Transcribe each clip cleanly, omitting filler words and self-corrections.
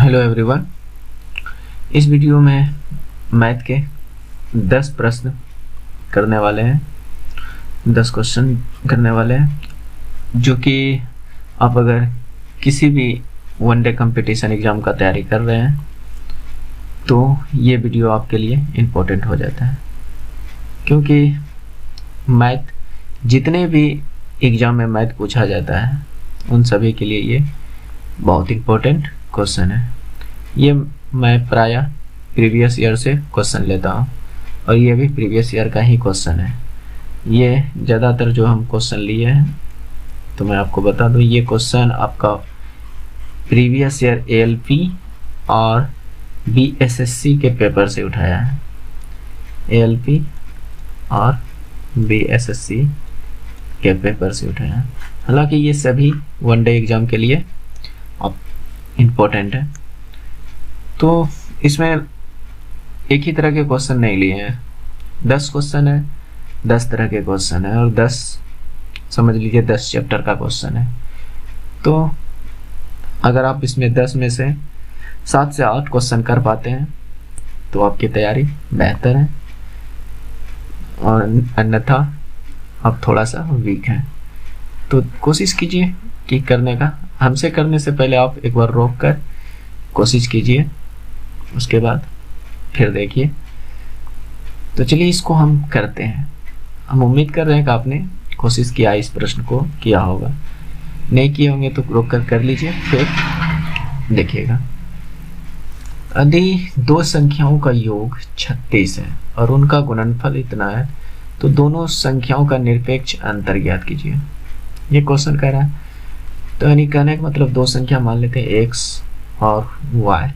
Hello everyone. इस video में math के 10 प्रश्न करने वाले हैं, 10 क्वेश्चन करने वाले हैं, जो कि आप अगर किसी भी वनडे कंपटीशन एग्ज़ाम का तैयारी कर रहे हैं तो ये वीडियो आपके लिए इम्पोर्टेंट हो जाता है, क्योंकि मैथ जितने भी एग्ज़ाम में मैथ पूछा जाता है उन सभी के लिए ये बहुत इम्पोर्टेंट क्वेश्चन है। ये मैं प्रायः प्रीवियस ईयर से क्वेश्चन लेता हूँ और ये भी प्रीवियस ईयर का ही क्वेश्चन है। ये ज़्यादातर जो हम क्वेश्चन लिए हैं, तो मैं आपको बता दूँ, ये क्वेश्चन आपका प्रीवियस ईयर ALP और BSSC के पेपर से उठाया है। ALP और BSSC के पेपर से उठाया है। हालांकि ये सभी वनडे एग्ज़ाम के लिए इम्पोर्टेंट है, तो इसमें एक ही तरह के क्वेश्चन नहीं लिए हैं। 10 क्वेश्चन है, 10 तरह के क्वेश्चन है और 10 समझ लीजिए 10 चैप्टर का क्वेश्चन है। तो अगर आप इसमें 10 में से 7 से 8 क्वेश्चन कर पाते हैं तो आपकी तैयारी बेहतर है, और अन्यथा आप थोड़ा सा वीक हैं। तो कोशिश कीजिए कि करने का। हमसे करने से पहले आप एक बार रोक कर कोशिश कीजिए, उसके बाद फिर देखिए। तो चलिए इसको हम करते हैं। हम उम्मीद कर रहे हैं कि आपने कोशिश किया, इस प्रश्न को किया होगा। नहीं किए होंगे तो रोक कर लीजिए, फिर देखिएगा। यदि दो संख्याओं का योग 36 है और उनका गुणनफल इतना है तो दोनों संख्याओं का निरपेक्ष अंतर ज्ञात कीजिए। ये क्वेश्चन कह रहा है, तो यानी कहने का मतलब दो संख्या मान लेते हैं x और y,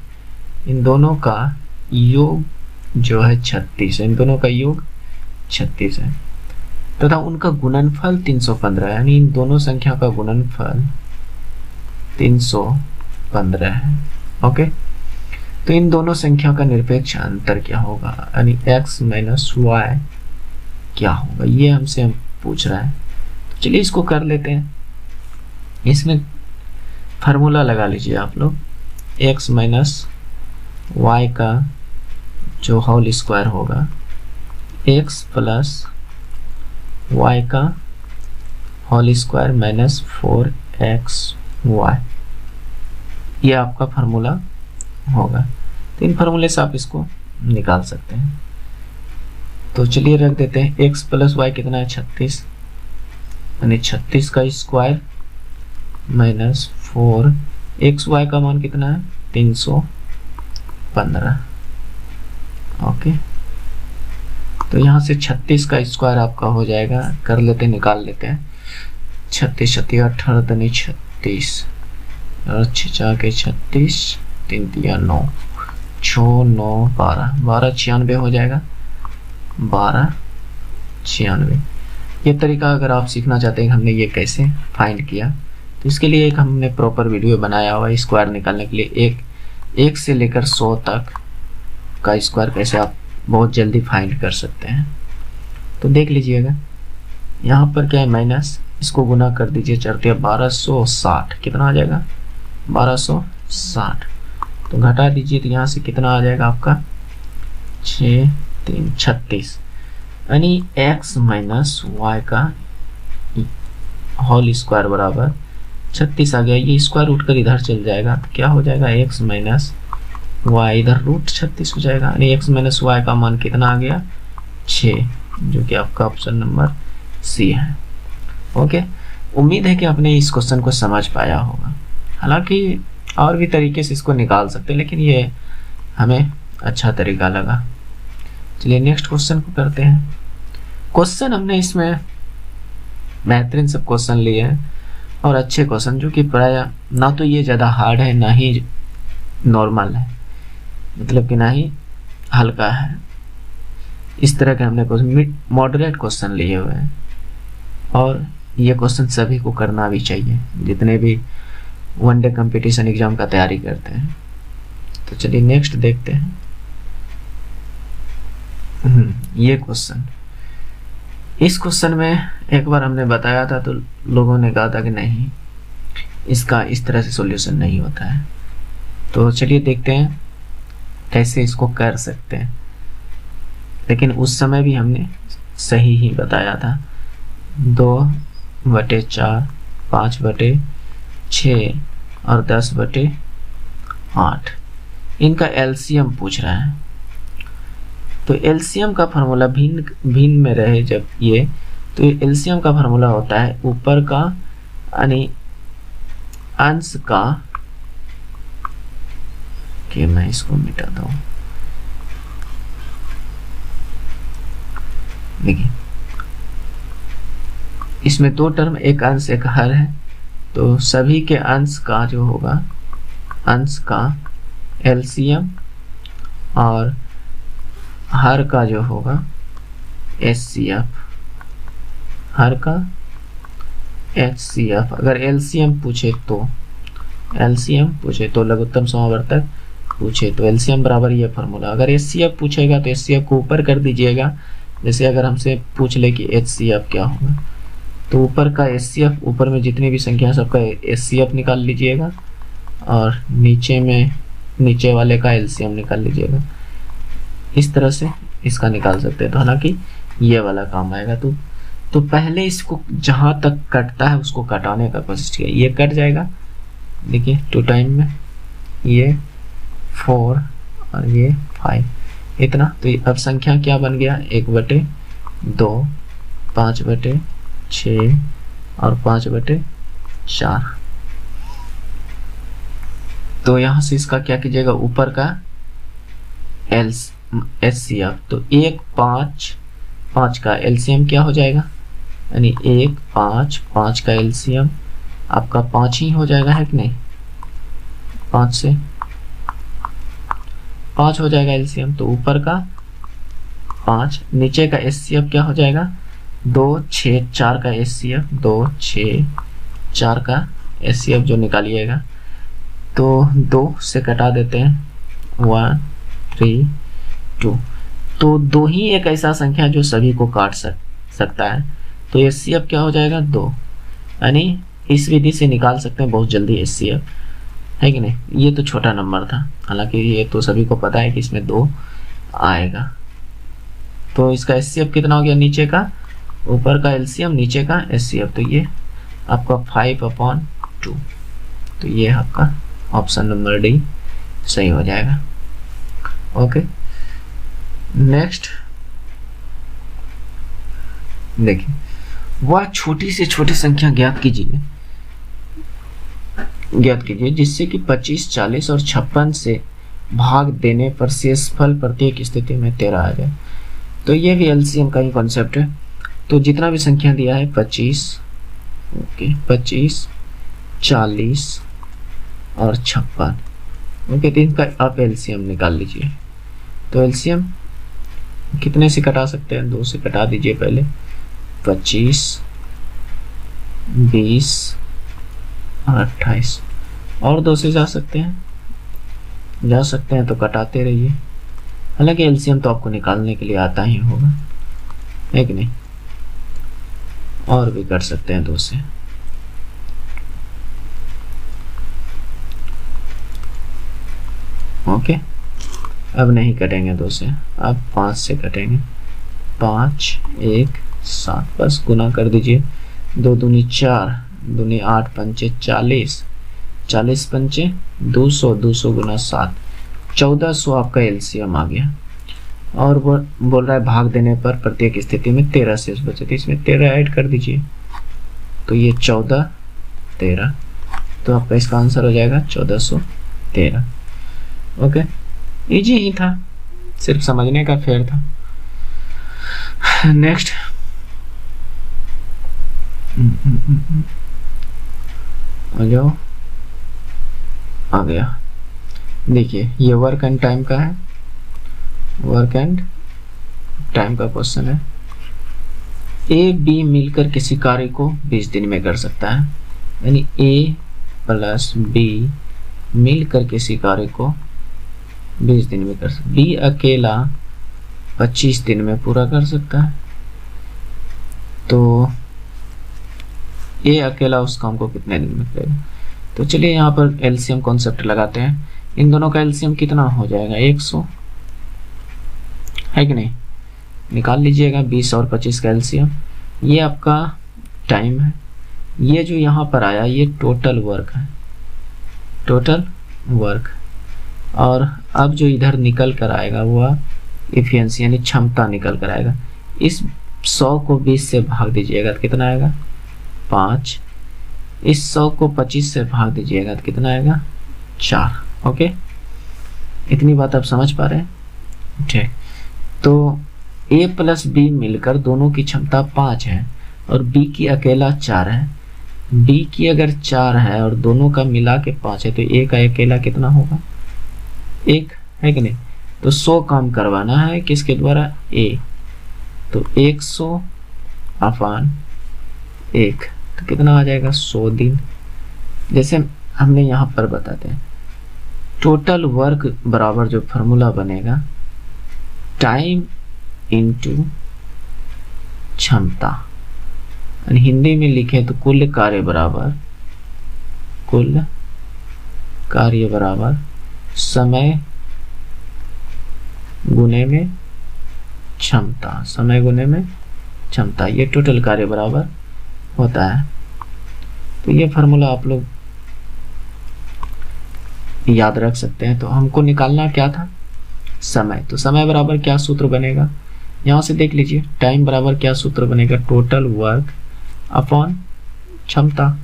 इन दोनों का योग जो है 36 है, इन दोनों का योग 36 है तथा उनका गुणनफल 315 है, यानी इन दोनों संख्या का गुणनफल 315 है। ओके, तो इन दोनों संख्या का निरपेक्ष अंतर क्या होगा, यानी x माइनस y क्या होगा, ये हमसे पूछ रहा है। तो चलिए इसको कर लेते हैं। इसमें फार्मूला लगा लीजिए आप लोग। x माइनस y का जो होल स्क्वायर होगा, x प्लस y का होल स्क्वायर माइनस 4xy, ये आपका फार्मूला होगा। तो इन फार्मूले से आप इसको निकाल सकते हैं। तो चलिए रख देते हैं। x प्लस y कितना है 36, यानी 36 का स्क्वायर माइनस 4xy का मान कितना है 315। ओके, तो यहाँ से 36 का स्क्वायर आपका हो जाएगा, कर लेते निकाल लेते हैं। 36 36 18 तनी 36 और 6 के 36 3 3 9 6 9 12 12 96 हो जाएगा। 12 96। ये तरीका अगर आप सीखना चाहते हैं कि हमने ये कैसे फाइंड किया, तो इसके लिए एक हमने प्रॉपर वीडियो बनाया हुआ है स्क्वायर निकालने के लिए। एक से लेकर 100 तक का स्क्वायर कैसे आप बहुत जल्दी फाइंड कर सकते हैं, तो देख लीजिएगा। यहाँ पर क्या है माइनस, इसको गुना कर दीजिए, चढ़ते 1260 कितना आ जाएगा 1260। तो घटा दीजिए, तो यहाँ से कितना आ जाएगा आपका 6 3 36, यानी x माइनस y का होल स्क्वायर बराबर 36 आ गया। ये स्क्वायर रूट कर इधर चल जाएगा, तो क्या हो जाएगा x माइनस y, इधर रूट 36 हो जाएगा, यानी x माइनस y का मान कितना आ गया 6, जो कि आपका ऑप्शन नंबर सी है। ओके, उम्मीद है कि आपने इस क्वेश्चन को समझ पाया होगा। हालांकि और भी तरीके से इसको निकाल सकते हैं, लेकिन ये हमें अच्छा तरीका लगा। चलिए नेक्स्ट क्वेश्चन को करते हैं। क्वेश्चन हमने इसमें बेहतरीन सब क्वेश्चन लिए हैं और अच्छे क्वेश्चन, जो कि प्राय ना तो ये ज़्यादा हार्ड है ना ही नॉर्मल है, मतलब कि ना ही हल्का है। इस तरह के हमने क्वेश्चन मॉडरेट क्वेश्चन लिए हुए हैं, और ये क्वेश्चन सभी को करना भी चाहिए जितने भी वनडे कंपटीशन एग्जाम का तैयारी करते हैं। तो चलिए नेक्स्ट देखते हैं। ये क्वेश्चन, इस क्वेश्चन में एक बार हमने बताया था तो लोगों ने कहा था कि नहीं, इसका इस तरह से सॉल्यूशन नहीं होता है। तो चलिए देखते हैं कैसे इसको कर सकते हैं। लेकिन उस समय भी हमने सही ही बताया था। 2/4, 5/6 और 10/8 इनका एलसीएम पूछ रहा है। तो एलसीएम का फार्मूला भिन्न भिन्न में रहे जब ये, तो एलसीएम का फार्मूला होता है ऊपर का यानी अंश का, कि मैं इसको मिटाता हूं, देखिए इसमें दो टर्म, एक अंश एक हर है, तो सभी के अंश का जो होगा, अंश का एलसीएम और हर का जो होगा एचसीएफ, हर का एचसीएफ। अगर एलसीएम पूछे तो, एलसीएम पूछे तो लघुत्तम समावर्तक पूछे तो एलसीएम बराबर ये फार्मूला। अगर एचसीएफ पूछेगा तो एचसीएफ को ऊपर कर दीजिएगा। जैसे अगर हमसे पूछ ले कि एचसीएफ क्या होगा, तो ऊपर का एचसीएफ, ऊपर में जितनी भी संख्या है सबका एचसीएफ निकाल लीजिएगा और नीचे में नीचे वाले का एलसीएम निकाल लीजिएगा। इस तरह से इसका निकाल सकते हैं। तो हालांकि ये वाला काम आएगा। तो पहले इसको जहां तक कटता है उसको कटाने का कोशिश किया, ये कट जाएगा। देखिए 2 टाइम में ये 4 और ये 5 इतना। तो अब संख्या क्या बन गया, 1/2, 5/6 और 5/4। तो यहां से इसका क्या कीजिएगा, ऊपर का एचसीएफ, तो 1 5 5 का एलसीएम क्या हो जाएगा, यानी 1 5 5 का एलसीएम आपका 5 ही हो जाएगा, है कि नहीं। 5 से 5 हो जाएगा एलसीएम, तो ऊपर का 5, नीचे का एचसीएफ क्या हो जाएगा, 2 6 4 का एचसीएफ, 2 6 4 का एचसीएफ जो निकालिएगा। तो 2 से कटा देते हैं, 1 3 2। तो 2 ही एक ऐसा संख्या जो सभी को काट सकता है। तो एचसीएफ क्या हो जाएगा, 2। यानी इस विधि से निकाल सकते हैं बहुत जल्दी एचसीएफ, है कि नहीं। ये तो छोटा नंबर था, हालांकि ये तो सभी को पता है कि इसमें 2 आएगा। तो इसका एचसीएफ कितना हो गया, नीचे का, ऊपर का एलसीएम, नीचे का एचसीएफ, तो ये आपका 5/2। तो ये आपका ऑप्शन नंबर डी सही हो जाएगा। ओके, नेक्स्ट देखिए, वह छोटी से छोटी संख्या ज्ञात कीजिए जिससे कि 25, 40 और 56 से भाग देने पर शेषफल प्रत्येक स्थिति में 13 आ जाए। तो ये भी एलसीएम का ही कॉन्सेप्ट है। तो जितना भी संख्या दिया है 25, ओके, 25, 40 और 56, ओके, तो इनका आप एलसीएम निकाल लीजिए। तो एलसीएम कितने से कटा सकते हैं, 2 से कटा दीजिए पहले। 25, 20 और 28, और 2 से जा सकते हैं तो कटाते रहिए। हालांकि एलसीएम तो आपको निकालने के लिए आता ही होगा, है कि नहीं। और भी कर सकते हैं 2 से। ओके, अब नहीं कटेंगे 2 से, अब 5 से कटेंगे। 5 1 7, बस गुना कर दीजिए। 2 दूनी 4, दूनी 8, 5 40, 40 5 200, 200 गुना 7, 1400 आपका एलसीएम आ गया। और बोल रहा है भाग देने पर प्रत्येक स्थिति में 13 शेष बचे, तो इसमें 13 ऐड कर दीजिए। तो ये 14 13, तो आपका इसका आंसर हो जाएगा 1413। ओके, इजी ही था, सिर्फ समझने का फेर था। नेक्स्ट, आ जाओ, आ गया। देखिए ये वर्क एंड टाइम का है, वर्क एंड टाइम का क्वेश्चन है। ए बी मिलकर किसी कार्य को 20 दिन में कर सकता है, यानी ए प्लस बी मिलकर किसी कार्य को 20 दिन में कर सकता है। बी अकेला 25 दिन में पूरा कर सकता है। तो ए अकेला उस काम को कितने दिन में करेगा। तो चलिए यहाँ पर एलसीएम कॉन्सेप्ट लगाते हैं। इन दोनों का एलसीएम कितना हो जाएगा 100, है कि नहीं, निकाल लीजिएगा 20 और 25 का एलसीएम। ये आपका टाइम है, ये जो यहाँ पर आया ये टोटल वर्क है, टोटल वर्क। और अब जो इधर निकल कर आएगा वह एफिशिएंसी यानी क्षमता निकल कर आएगा। इस 100 को 20 से भाग दीजिएगा तो कितना आएगा 5। इस 100 को 25 से भाग दीजिएगा तो कितना आएगा 4। ओके, इतनी बात आप समझ पा रहे हैं। ठीक, तो A प्लस B मिलकर दोनों की क्षमता 5 है और B की अकेला 4 है। B की अगर 4 है और दोनों का मिला के 5 है तो A का अकेला कितना होगा 1, है कि नहीं। तो 100 काम करवाना है किसके द्वारा A, तो 100 अपान 1 तो कितना आ जाएगा 100 दिन। जैसे हमने यहाँ पर बताते हैं टोटल वर्क बराबर जो फॉर्मूला बनेगा टाइम इनटू क्षमता, हिंदी में लिखे तो कुल कार्य बराबर समय गुने में क्षमता, समय गुने में क्षमता, ये टोटल कार्य बराबर होता है। तो ये फार्मूला आप लोग याद रख सकते हैं। तो हमको निकालना क्या था समय, तो समय बराबर क्या सूत्र बनेगा यहाँ से देख लीजिए, टाइम बराबर क्या सूत्र बनेगा टोटल वर्क अपॉन क्षमता,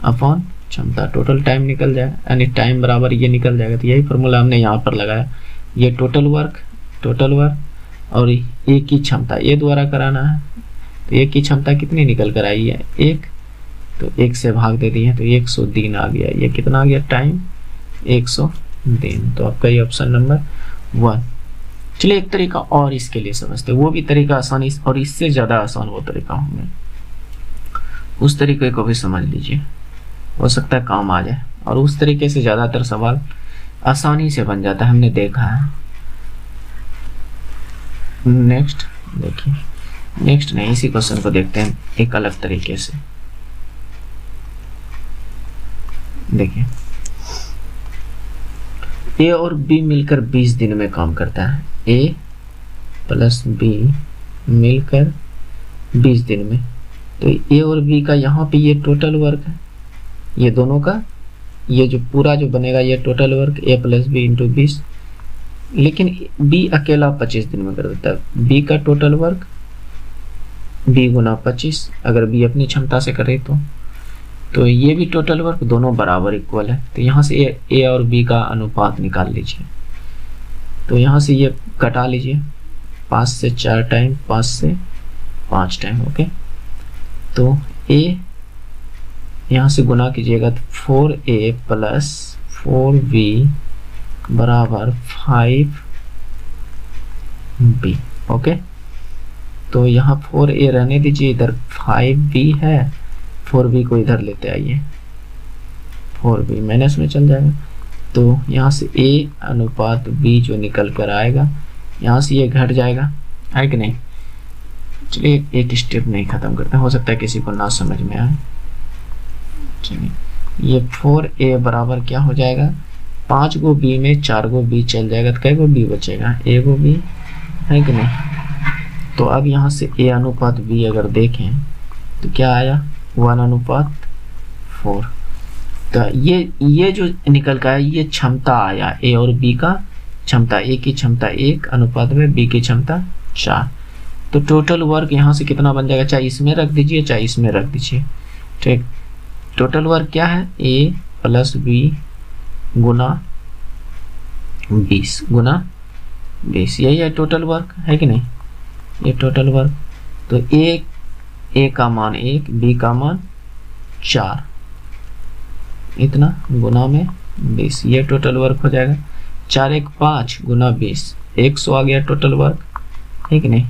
अपॉन क्षमता, टोटल टाइम निकल जाए यानी टाइम बराबर ये निकल जाएगा। तो यही फार्मूला हमने यहाँ पर लगाया, ये टोटल वर्क और एक की क्षमता ये द्वारा कराना है। तो एक की क्षमता कितनी निकल कर आई है 1, तो 1 से भाग दे दिए तो 100 दिन आ गया। ये कितना आ गया टाइम 100 दिन। तो आपका ये ऑप्शन नंबर 1। चलिए एक तरीका और इसके लिए समझते, वो भी तरीका आसानी और इससे ज्यादा आसान वो तरीका होंगे, उस तरीके को भी समझ लीजिए, हो सकता है काम आ जाए। और उस तरीके से ज्यादातर सवाल आसानी से बन जाता है, हमने देखा है। नेक्स्ट देखिए, नेक्स्ट नहीं इसी क्वेश्चन को देखते हैं एक अलग तरीके से। देखिए ए और बी मिलकर 20 दिन में काम करता है, ए प्लस बी मिलकर 20 दिन में। तो ए और बी का यहाँ पे ये टोटल वर्क है, ये दोनों का ये जो पूरा जो बनेगा ये टोटल वर्क ए प्लस बी इंटू 20। लेकिन बी अकेला 25 दिन में कर देता है, बी का टोटल वर्क बी गुना 25, अगर बी अपनी क्षमता से करे तो ये भी टोटल वर्क दोनों बराबर इक्वल है। तो यहाँ से ए और बी का अनुपात निकाल लीजिए। तो यहाँ से ये कटा लीजिए, 5 से 4 टाइम, 5 से 5 टाइम। ओके, तो ए यहाँ से गुना कीजिएगा तो 4a प्लस 4b बराबर 5b। ओके, तो यहाँ 4a रहने दीजिए, इधर 5b है, 4b को इधर लेते आइए, 4b माइनस में चल जाएगा। तो यहाँ से a अनुपात b जो निकल कर आएगा यहाँ से ये घट जाएगा, है कि नहीं। चलिए एक स्टेप नहीं खत्म करते हैं, हो सकता है किसी को ना समझ में आए। चलिए ये 4a बराबर क्या हो जाएगा, 5 गो b में 4 गो b चल जाएगा तो कै गो b बचेगा, ए गो b, है कि नहीं। तो अब यहाँ से a अनुपात b अगर देखें तो क्या आया 1:4। तो ये जो निकल का है ये क्षमता आया, ए और बी का क्षमता, ए की क्षमता 1 अनुपात में बी की क्षमता 4। तो टोटल वर्क यहाँ से कितना बन जाएगा, चाहे इसमें रख दीजिए चाहे इसमें रख दीजिए। ठीक, टोटल वर्क क्या है ए प्लस बी गुना 20 गुना 20, यही है टोटल वर्क, है कि नहीं। ये टोटल वर्क, तो ए का मान 1, बी का मान 4, इतना गुना में 20, ये टोटल वर्क हो जाएगा। 4 1 5 गुना 20, 100 आ गया टोटल वर्क, है कि नहीं।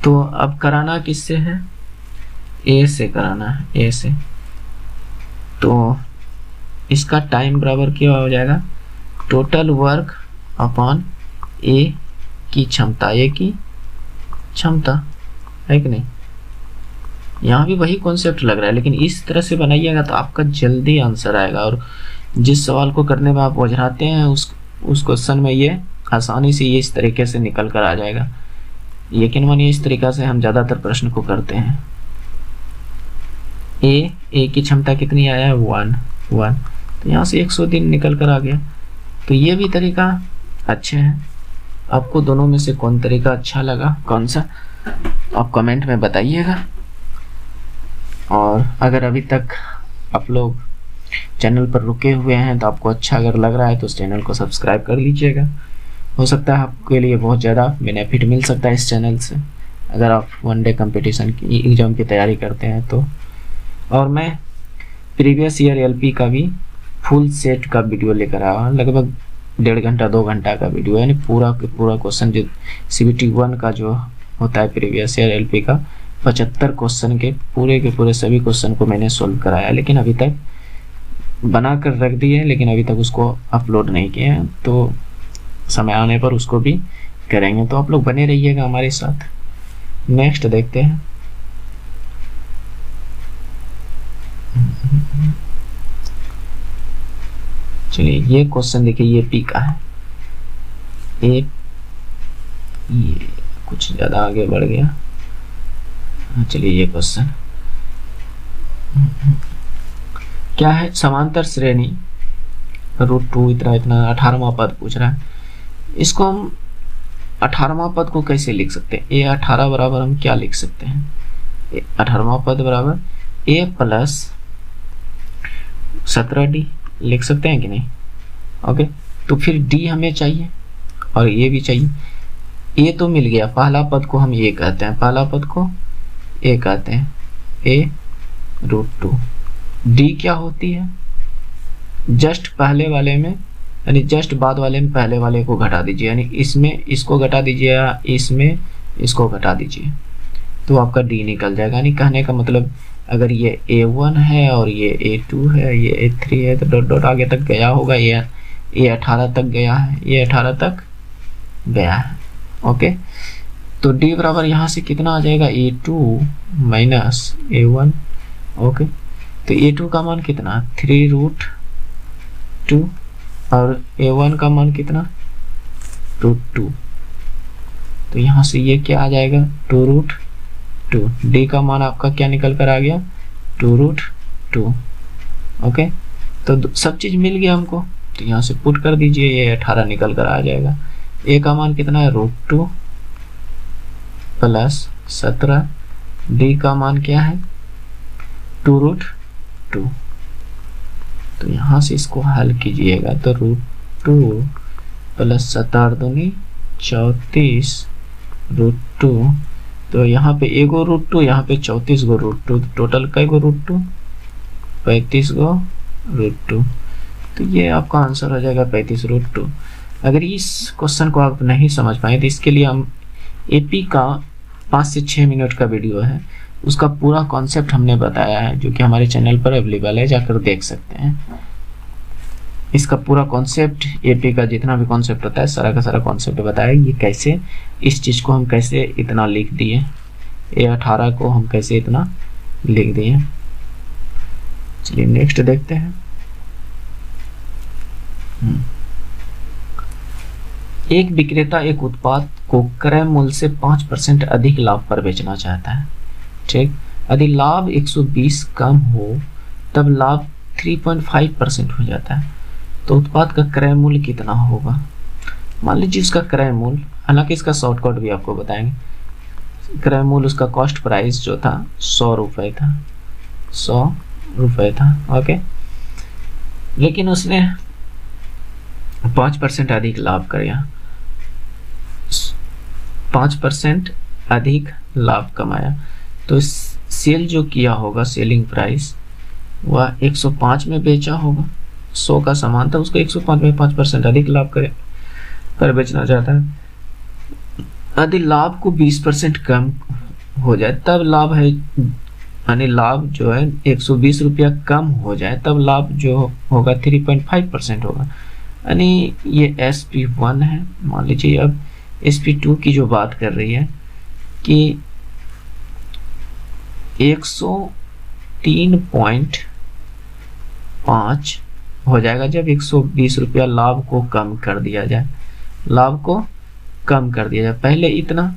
तो अब कराना किससे है, ए से कराना है, ए से। तो इसका टाइम बराबर क्या हो जाएगा टोटल वर्क अपॉन ए की क्षमता, ए की क्षमता, है कि नहीं। यहाँ भी वही कॉन्सेप्ट लग रहा है, लेकिन इस तरह से बनाइएगा तो आपका जल्दी आंसर आएगा और जिस सवाल को करने में आप उलझाते हैं उस क्वेश्चन में ये आसानी से ये इस तरीके से निकल कर आ जाएगा। यकीन मानिए इस तरीका से हम ज़्यादातर प्रश्न को करते हैं। ए की क्षमता कितनी आया है 1, तो यहाँ से 100 दिन निकल कर आ गया। तो ये भी तरीका अच्छे हैं। आपको दोनों में से कौन तरीका अच्छा लगा, कौन सा, आप कमेंट में बताइएगा। और अगर अभी तक आप लोग चैनल पर रुके हुए हैं तो आपको अच्छा अगर लग रहा है तो उस चैनल को सब्सक्राइब कर लीजिएगा। हो सकता है आपके लिए बहुत ज़्यादा बेनिफिट मिल सकता है इस चैनल से, अगर आप वन डे कंपटीशन की एग्ज़ाम की तैयारी करते हैं तो। और मैं प्रीवियस ईयर एलपी का भी फुल सेट का वीडियो लेकर आया हूँ, लगभग 1.5 घंटा 2 घंटा का वीडियो, यानी पूरा क्वेश्चन जो CBT 1 का जो होता है प्रीवियस ईयर एलपी का 75 क्वेश्चन के पूरे सभी क्वेश्चन को मैंने सोल्व कराया, लेकिन अभी तक बना कर रख दिए, लेकिन अभी तक उसको अपलोड नहीं किए हैं। तो समय आने पर उसको भी करेंगे, तो आप लोग बने रहिएगा हमारे साथ। नेक्स्ट देखते हैं। चलिए ये क्वेश्चन देखिए, ये पी का है। ये कुछ ज़्यादा आगे बढ़ गया। चलिए ये क्वेश्चन क्या है, समांतर श्रेणी √2 इतना 18वां पद पूछ रहा है। इसको हम 18वां पद को कैसे लिख सकते हैं? a 18 बराबर हम क्या लिख सकते हैं? 18वां पद बराबर a प्लस 17d लिख सकते हैं कि नहीं? ओके, तो फिर d हमें चाहिए और ये भी चाहिए। a तो मिल गया, पहला पद को हम ये कहते हैं, पहला पद को a कहते हैं, a √2। d क्या होती है? जस्ट पहले वाले में यानी जस्ट बाद वाले में पहले वाले को घटा दीजिए, यानी इसमें इसको घटा दीजिए या इसमें इसको घटा दीजिए, तो आपका d निकल जाएगा। यानी कहने का मतलब अगर ये a1 है और ये a2 है, ये a3 है, तो डॉट डॉट आगे तक गया होगा, ये 18 तक गया है, ये 18 तक गया है। ओके, तो d बराबर यहाँ से कितना आ जाएगा? a2 minus a1। ओके, तो a2 का मान कितना? 3√2 और a1 का मान कितना? √2। तो यहाँ से ये क्या आ जाएगा? 2√2। d का मान आपका क्या निकल कर आ गया? 2√2। ओके, तो सब चीज मिल गया हमको, तो यहाँ से पुट कर दीजिए, ये 18 निकल कर आ जाएगा। a का मान कितना है? √2 प्लस 17। d का मान क्या है? 2√2। तो यहाँ से इसको हल कीजिएगा तो √2 प्लस 17 दूनी 34 √2, तो यहाँ पे एगो √2, यहाँ पे 34 गो √2, टोटल कई गो √2? 35 गो √2। तो ये आपका आंसर हो जाएगा 35 √2। अगर इस क्वेश्चन को आप नहीं समझ पाए तो इसके लिए हम एपी का 5 से 6 मिनट का वीडियो है, उसका पूरा कॉन्सेप्ट हमने बताया है, जो कि हमारे चैनल पर अवेलेबल है, जाकर देख सकते हैं। इसका पूरा कॉन्सेप्ट, एपी का जितना भी कॉन्सेप्ट होता है सारा का सारा कॉन्सेप्ट बताया, ये कैसे इस चीज़ को हम कैसे इतना लिख दिए, a18 को हम कैसे इतना लिख दिए। चलिए नेक्स्ट देखते हैं। एक विक्रेता एक उत्पाद को क्रय मूल्य से 5% अधिक लाभ पर बेचना चाहता है। ठीक, यदि लाभ 120 कम हो तब लाभ 3.5% हो जाता है, तो उत्पाद का क्रय मूल्य कितना होगा? मान लीजिए उसका क्रय मूल्य, हालांकि इसका शॉर्टकट भी आपको बताएंगे। क्रय मूल्य उसका कॉस्ट प्राइस जो था 100 रुपये था, 100 रुपये था। ओके, लेकिन उसने 5% अधिक लाभ किया, 5% अधिक लाभ कमाया, तो सेल जो किया होगा, सेलिंग प्राइस, वह 105 में बेचा होगा। 100 का सामान था, उसको 105 में 5% अधिक लाभ कर बेचना चाहता है। यदि लाभ को 20% कम हो जाए तब लाभ है, यानी लाभ जो है 120 रुपया कम हो जाए तब लाभ जो होगा 3.5% होगा। यानी ये SP1 है। मान लीजिए अब SP2 की जो बात कर रही है कि 103.5 हो जाएगा जब 120 रुपया लाभ को कम कर दिया जाए, लाभ को कम कर दिया जाए। पहले इतना,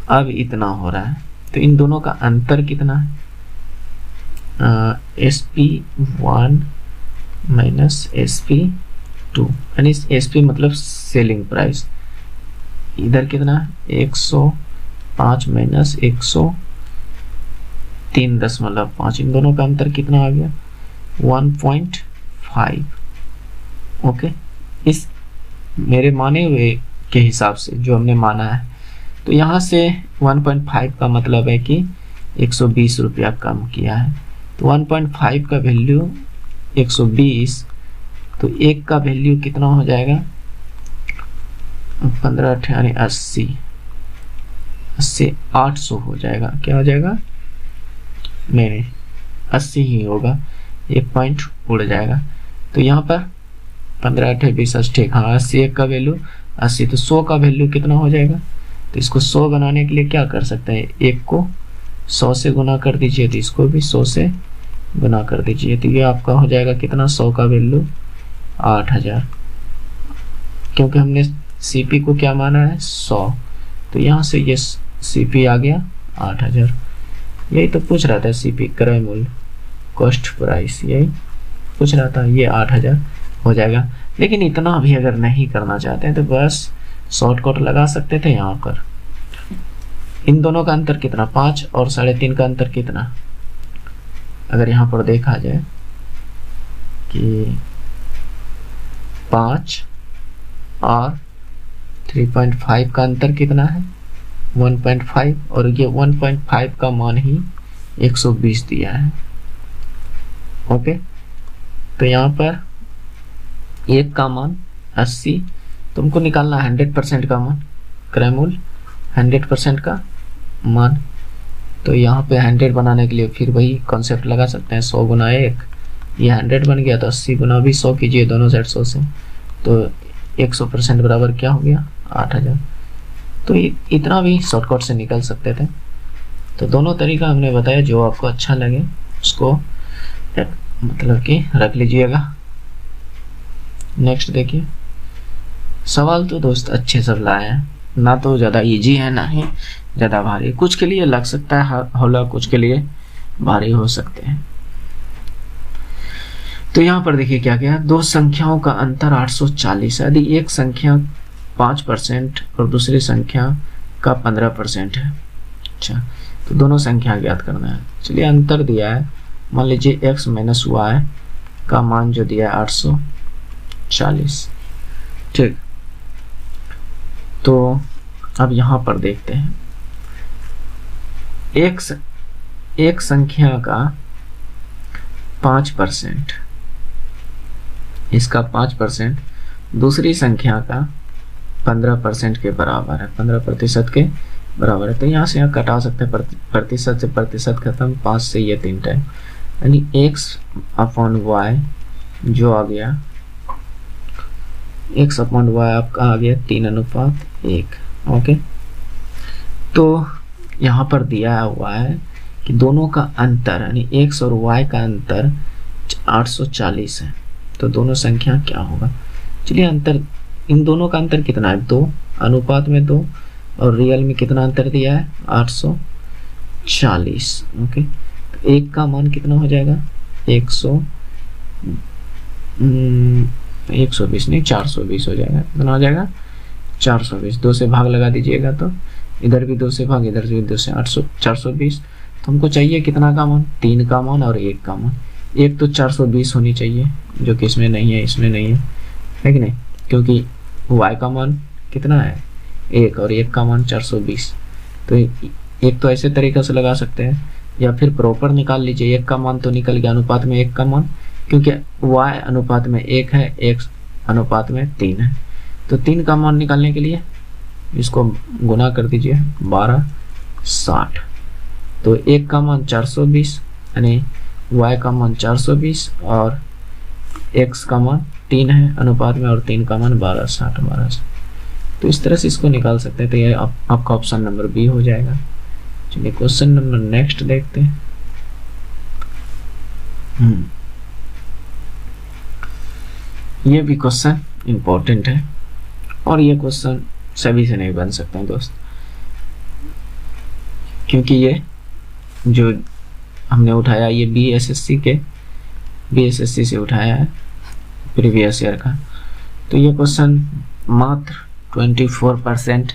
अब इतना हो रहा है, तो इन दोनों का अंतर कितना है? SP1 माइनस SP2, यानी SP मतलब सेलिंग प्राइस, इधर कितना है? 105 माइनस 103.5, इन दोनों का अंतर कितना आ गया? 1.5। ओके, इस मेरे माने हुए के हिसाब से जो हमने माना है, तो यहाँ से 1.5 का मतलब है कि 120 रुपया कम किया है। तो 1.5 का वैल्यू 120, तो एक का वैल्यू कितना हो जाएगा? 15 अठारह 80, 80 800 हो जाएगा। क्या हो जाएगा? नहीं 80 ही होगा, एक पॉइंट उड़ जाएगा। तो यहाँ पर 15 अठारह 20 80, हाँ 80 एक का वैल्यू 80, तो 100 का वैल्यू कितना हो जाएगा? तो इसको 100 बनाने के लिए क्या कर सकते हैं? एक को 100 से गुना कर दीजिए, तो इसको भी 100 से गुना कर दीजिए, तो ये आपका हो जाएगा कितना? 100 का वैल्यू 8000, क्योंकि हमने सीपी को क्या माना है? 100, तो यहाँ से ये सीपी आ गया 8000। यही तो पूछ रहा था, सीपी क्रय मूल्य, कॉस्ट प्राइस, यही पूछ रहा था। ये 8000 हो जाएगा। लेकिन इतना भी अगर नहीं करना चाहते हैं तो बस शॉर्टकट लगा सकते थे यहाँ पर। इन दोनों का अंतर कितना? 5 और 3.5 का अंतर कितना? अगर यहाँ पर देखा जाए कि 5 और 3.5 का अंतर कितना है? 1.5, और ये 1.5 का मान ही 120 दिया है। ओके, तो यहाँ पर एक का मान 80, तुमको निकालना 100% का मान, क्रय मूल्य 100% का मान। तो यहाँ पे 100 बनाने के लिए फिर वही कॉन्सेप्ट लगा सकते हैं, 100 गुना 1, ये 100 बन गया, तो 80 गुना भी 100 कीजिए दोनों साइड 100 से, तो 100% बराबर क्या हो गया? 8000। तो इतना भी शॉर्टकट से निकल सकते थे। तो दोनों तरीका हमने बताया, जो आपको अच्छा लगे उसको मतलब कि रख लीजिएगा। नेक्स्ट देखिए, सवाल तो दोस्त अच्छे सब लाए हैं, ना तो ज़्यादा इजी है ना ही ज़्यादा भारी, कुछ के लिए लग सकता है हौला, कुछ के लिए भारी हो सकते हैं। तो यहाँ पर देखिए क्या क्या, दो संख्याओं का अंतर 840 है। यदि एक संख्या 5% और दूसरी संख्या का 15% है। अच्छा, तो दोनों संख्या ज्ञात करना है। चलिए, अंतर दिया है, मान लीजिए x माइनस वाई का मान जो दिया है 840। ठीक, तो अब यहाँ पर देखते हैं, एक संख्या का 5%, इसका 5% दूसरी संख्या का 15% के बराबर है, 15% के बराबर है। तो यहाँ से यहाँ कटा सकते हैं, प्रतिशत से प्रतिशत खत्म, 5 से ये 3 टाइम, यानी x/y जो आ गया, x/y आपका आ गया 3:1। ओके, तो यहाँ पर दिया हुआ है कि दोनों का अंतर यानी x और y का अंतर 840 है। तो दोनों संख्या क्या होगा? चलिए, अंतर, इन दोनों का अंतर कितना है? 2:2, और रियल में कितना अंतर दिया है? 840। ओके, तो एक का मान कितना हो जाएगा? 120 नहीं 420 हो जाएगा। कितना हो जाएगा? 420। 2 से भाग लगा दीजिएगा तो इधर भी 2 से भाग, इधर भी 2 से, 420। तो हमको चाहिए कितना का मान? 3 का मान और 1 का मान। एक तो 420 होनी चाहिए, जो कि इसमें नहीं है, इसमें नहीं है कि नहीं, क्योंकि y का मान कितना है? 1, और 1 का मान 420। तो एक तो ऐसे तरीके से लगा सकते हैं, या फिर प्रॉपर निकाल लीजिए। 1 का मान तो निकल गया अनुपात में 1 का मान, क्योंकि y अनुपात में 1 है, x अनुपात में 3 है। तो 3 का मान निकालने के लिए इसको गुना कर दीजिए, 1260। तो 1 का मान 420, यानी y का मान 420 और x का मान 3 है अनुपात में, और 3 का मान 1260। तो इस तरह से इसको निकाल सकते हैं। तो ये आपका ऑप्शन नंबर बी हो जाएगा। चलिए, क्वेश्चन नंबर नेक्स्ट देखते हैं। ये भी क्वेश्चन इम्पोर्टेंट है और ये क्वेश्चन सभी से नहीं बन सकते दोस्त, क्योंकि ये जो हमने उठाया ये बीएसएससी से उठाया है प्रीवियस ईयर का। तो ये क्वेश्चन मात्र 24%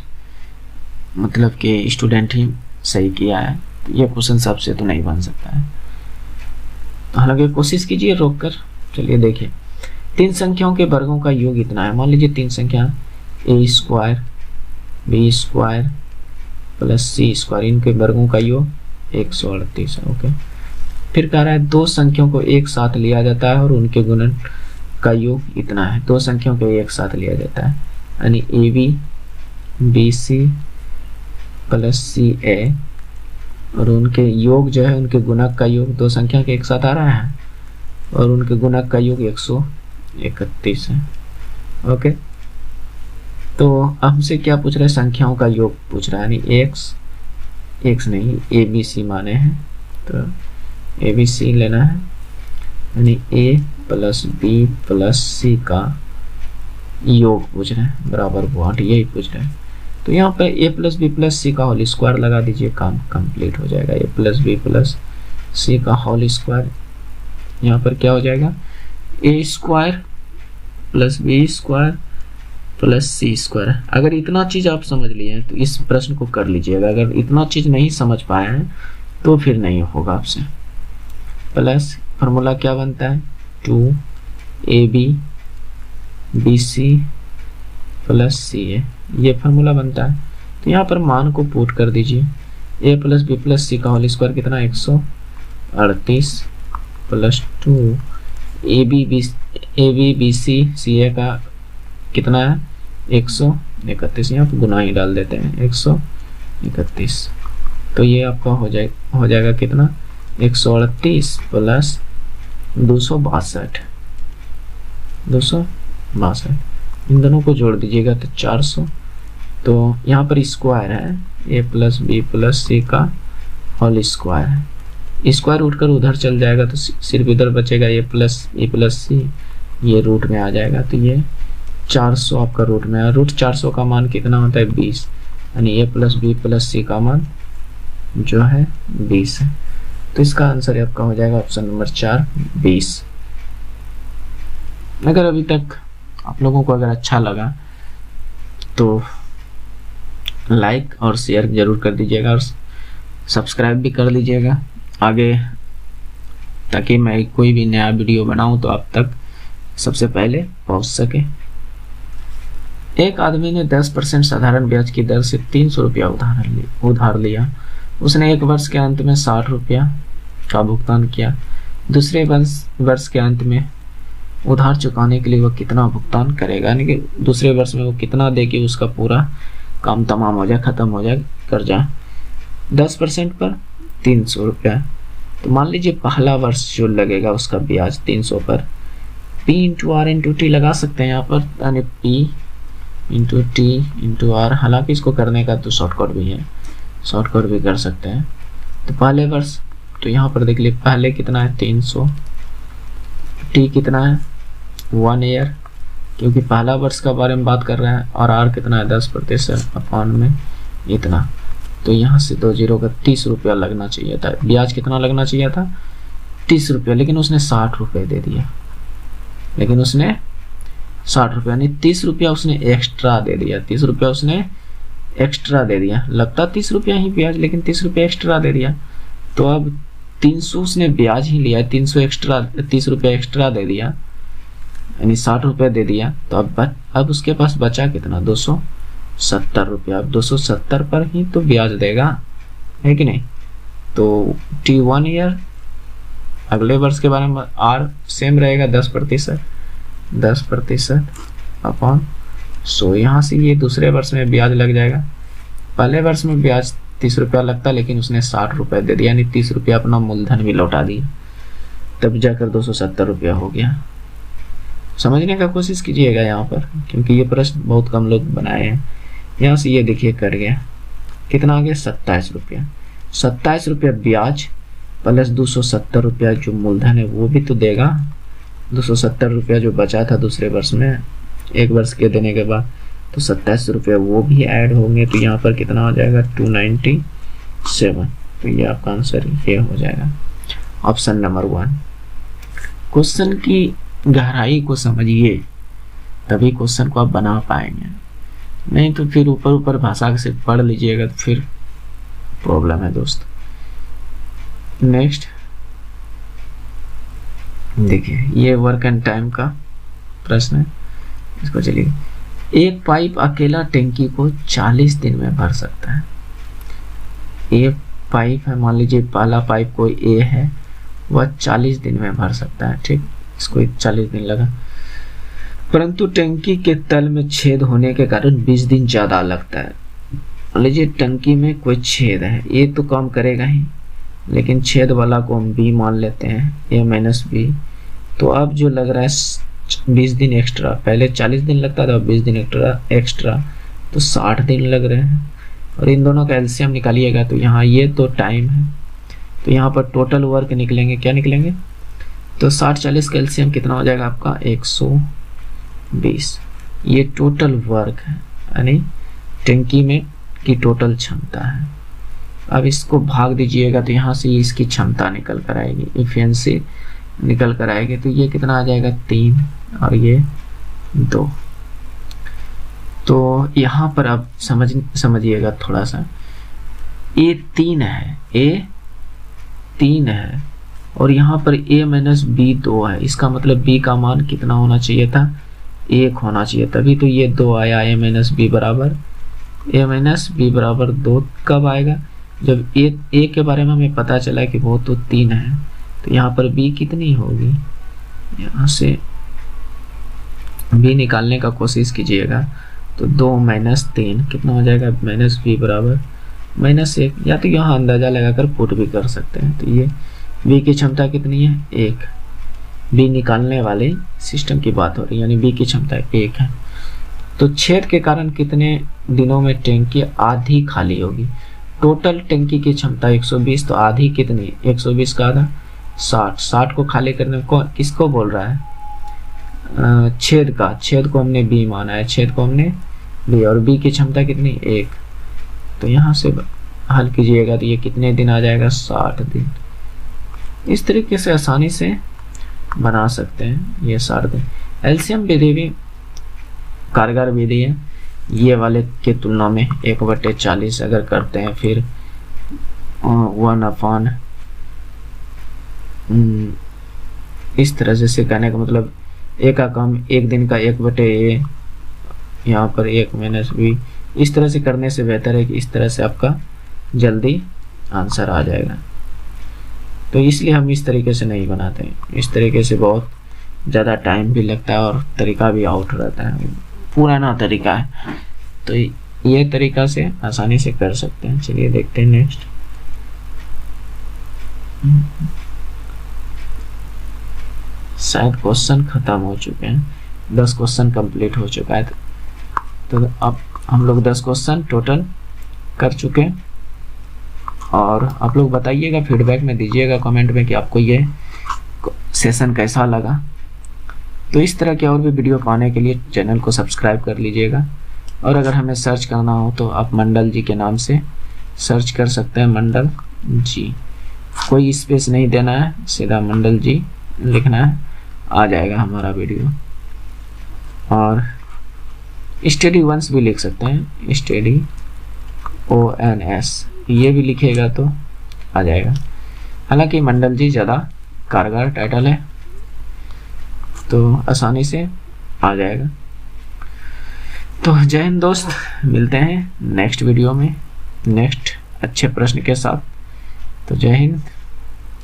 मतलब कि स्टूडेंट ही सही किया है। तो ये क्वेश्चन सबसे तो नहीं बन सकता है, हालांकि कोशिश कीजिए रोक कर। चलिए देखिए, 3 संख्याओं के वर्गों का योग इतना है। मान लीजिए 3 संख्या a square b square plus c square, इनके वर्गों का योग 138 है। ओके, फिर कह रहा है 2 संख्याओं को एक साथ लिया जाता है और उनके गुणन का योग इतना है। 2 संख्याओं को एक साथ लिया जाता है, यानी AB BC प्लस CA और उनके योग जो है, उनके गुणक का योग 2 संख्या के एक साथ आ रहा है और उनके गुणक का योग 131 है। ओके, तो हमसे क्या पूछ रहा है, संख्याओं का योग पूछ रहा है, यानी x नहीं ABC माने हैं, तो ABC लेना है, यानी A plus B plus C का योग पूछ रहे हैं बराबर 8, यही पूछ रहे हैं। तो यहाँ पे a plus b plus c का होल स्क्वायर लगा दीजिए, काम कंप्लीट हो जाएगा। a plus b plus c का होल स्क्वायर, यहाँ पर क्या हो जाएगा, a square plus b square plus c square. अगर इतना चीज़ आप समझ लिए हैं तो इस प्रश्न को कर लीजिएगा, अगर इतना चीज़ नहीं समझ पाए हैं तो फिर नहीं होगा आपसे। प्लस फार्मूला क्या बनता है, 2AB BC प्लस CA, ये फार्मूला बनता है। तो यहाँ पर मान को पुट कर दीजिए, a plus b plus c का होल स्क्वायर कितना 138 प्लस 2 AB BC CA का कितना है 131, यहाँ पर गुना ही डाल देते हैं 131। तो ये आपका हो जाएगा कितना 138 प्लस 262, इन दोनों को जोड़ दीजिएगा तो 400। तो यहाँ पर स्क्वायर है, a plus b plus c का होल स्क्वायर है, स्क्वायर उठ कर उधर चल जाएगा तो सिर्फ इधर बचेगा a प्लस सी, ये रूट में आ जाएगा। तो ये 400 आपका रूट में है, रूट 400 का मान कितना होता है 20, यानी a plus b plus c का मान जो है 20 है। तो इसका आंसर आपका हो जाएगा ऑप्शन नंबर 4 20। अगर अभी तक आप लोगों को अगर अच्छा लगा तो लाइक और शेयर जरूर कर दीजिएगा और सब्सक्राइब भी कर लीजिएगा आगे, ताकि मैं कोई भी नया वीडियो बनाऊं तो आप तक सबसे पहले पहुंच सके। एक आदमी ने 10% साधारण ब्याज की दर से 300 रुपया उधार लिया। उसने एक वर्ष के अंत में 60 रुपया का भुगतान किया। दूसरे वर्ष के अंत में उधार चुकाने के लिए वह कितना भुगतान करेगा, यानी कि दूसरे वर्ष में वो कितना दे कि उसका पूरा काम तमाम हो जाए, खत्म हो जाए कर्जा। 10% पर 300 रुपया। तो मान लीजिए पहला वर्ष जो लगेगा उसका ब्याज 300 पर P into R into T लगा सकते हैं यहाँ पर, यानी P into T into R. हालांकि इसको करने का तो शॉर्टकट भी है, शॉर्टकट भी कर सकते हैं। तो पहले वर्ष, तो यहाँ पर देख लीजिए पहले कितना है 300, टी कितना है 1 ईयर, क्योंकि पहला वर्ष का बारे में बात कर रहे हैं, और आर कितना है 10% अपॉन में इतना। तो यहाँ से 2 जीरो का 30 रुपया लगना चाहिए था। ब्याज कितना लगना चाहिए था 30 रुपया, लेकिन उसने 60 रुपये दे दिया, लेकिन उसने 60 रुपया यानी 30 रुपया उसने एक्स्ट्रा दे दिया, 30 रुपया उसने एक्स्ट्रा दे दिया। लगता 30 रुपया ही ब्याज, लेकिन 30 रुपया एक्स्ट्रा दे दिया। तो अब 300 उसने ब्याज ही लिया, 300 एक्स्ट्रा, 30 रुपया एक्स्ट्रा दे दिया, यानी 60 रुपया दे दिया। तो अब उसके पास बचा कितना 270 रुपया। अब 270 पर ही तो ब्याज देगा, है कि नहीं। तो T1 ईयर, अगले वर्ष के बारे में आर सेम रहेगा 10% अपॉन 100। यहाँ से ये दूसरे वर्ष में ब्याज लग जाएगा। पहले वर्ष में ब्याज 30 रुपया लगता, लेकिन उसने 60 रुपया दे दिया, यानी 30 रुपया अपना मूलधन भी लौटा दिया, तब जाकर 270 रुपया हो गया। समझने का कोशिश कीजिएगा यहाँ पर, क्योंकि ये प्रश्न बहुत कम लोग बनाए हैं। यहाँ से ये देखिए कर गया, कितना आ गया 27 रुपया। 27 रुपया ब्याज प्लस 270 रुपया जो मूलधन है वो भी तो देगा, 270 रुपया जो बचा था दूसरे वर्ष में, एक वर्ष के देने के बाद, तो 27 रुपया वो भी ऐड होंगे। तो यहाँ पर कितना हो जाएगा 297। तो ये आपका आंसर ये हो जाएगा ऑप्शन नंबर 1। क्वेश्चन की गहराई को समझिए तभी क्वेश्चन को आप बना पाएंगे, नहीं तो फिर ऊपर ऊपर भाषा से पढ़ लीजिएगा तो फिर प्रॉब्लम है दोस्त। नेक्स्ट देखिए, ये वर्क एंड टाइम का प्रश्न है, इसको चलिए। एक पाइप अकेला टैंकी को 40 दिन में भर सकता है। एक पाइप है, मान लीजिए पहला पाइप कोई ए है, वह 40 दिन में भर सकता है, ठीक, इसको 40 दिन लगा, परंतु टंकी के तल में छेद होने के कारण 20 दिन ज़्यादा लगता है। मान लीजिए टंकी में कोई छेद है, ए तो काम करेगा ही, लेकिन छेद वाला को हम बी मान लेते हैं, ए माइनस बी। तो अब जो लग रहा है 20 दिन एक्स्ट्रा, पहले 40 दिन लगता था, 20 दिन एक्स्ट्रा तो 60 दिन लग रहे हैं। और इन दोनों का एलसीएम निकालिएगा तो यहाँ ये तो टाइम है, तो यहाँ पर टोटल वर्क निकलेंगे, क्या निकलेंगे, तो 60-40 का एलसीएम कितना हो जाएगा आपका 120। ये टोटल वर्क है, यानी टंकी में की टोटल क्षमता है। अब इसको भाग दीजिएगा तो यहाँ से इसकी क्षमता निकल कर आएगी, इफिशिएंसी निकल कर आएगी। तो ये कितना आ जाएगा 3 और ये 2। तो यहाँ पर आप समझिएगा थोड़ा सा, ए 3 है, ए 3 है और यहाँ पर a माइनस बी 2 है। इसका मतलब b का मान कितना होना चाहिए था, 1 होना चाहिए, तभी तो ये 2 आया। a माइनस बी बराबर 2 कब आएगा, जब a के बारे में हमें पता चला कि वो तो 3 है। तो यहाँ पर b कितनी होगी, यहाँ से b निकालने का कोशिश कीजिएगा तो 2 माइनस 3 कितना हो जाएगा, माइनस बी बराबर -1, या तो यहाँ अंदाजा लगाकर पुट भी कर सकते हैं। तो ये b की क्षमता कितनी है, 1। b निकालने वाले सिस्टम की बात हो रही है, यानी b की क्षमता 1 है। तो छेद के कारण कितने दिनों में टैंकी आधी खाली होगी। टोटल टैंकी की क्षमता 120, तो आधी कितनी, 120 का आधा 60। 60 को खाली करने को किसको बोल रहा है, छेद का, छेद को हमने b माना है, छेद को हमने b, और b की क्षमता कितनी 1। तो यहाँ से हल कीजिएगा तो ये कितने दिन आ जाएगा, 60 दिन। इस तरीके से आसानी से बना सकते हैं ये 60 दिन। एलसीएम विधि भी कारगर विधि है, ये वाले के तुलना में 1/40 अगर करते हैं, फिर 1/, इस तरह से कहने का मतलब ए का काम एक दिन का 1/a, यहाँ पर 1 माइनस बी, इस तरह से करने से बेहतर है कि इस तरह से आपका जल्दी आंसर आ जाएगा। तो इसलिए हम इस तरीके से नहीं बनाते हैं, इस तरीके से बहुत ज़्यादा टाइम भी लगता है और तरीका भी आउट रहता है, पुराना तरीका है। तो ये तरीका से आसानी से कर सकते हैं। चलिए देखते हैं नेक्स्ट। शायद क्वेश्चन खत्म हो चुके हैं, 10 क्वेश्चन कंप्लीट हो चुका है। तो अब हम लोग 10 क्वेश्चन टोटल कर चुके हैं, और आप लोग बताइएगा, फीडबैक में दीजिएगा कमेंट में कि आपको ये सेशन कैसा लगा। तो इस तरह के और भी वीडियो पाने के लिए चैनल को सब्सक्राइब कर लीजिएगा, और अगर हमें सर्च करना हो तो आप मंडल जी के नाम से सर्च कर सकते हैं, मंडल जी, कोई स्पेस नहीं देना है, सीधा मंडल जी लिखना है, आ जाएगा हमारा वीडियो। और स्टडी वंस भी लिख सकते हैं, स्टडी ONS, ये भी लिखेगा तो आ जाएगा। हालांकि मंडल जी ज़्यादा कारगर टाइटल है, तो आसानी से आ जाएगा। तो जय हिंद दोस्त, मिलते हैं नेक्स्ट वीडियो में नेक्स्ट अच्छे प्रश्न के साथ। तो जय हिंद।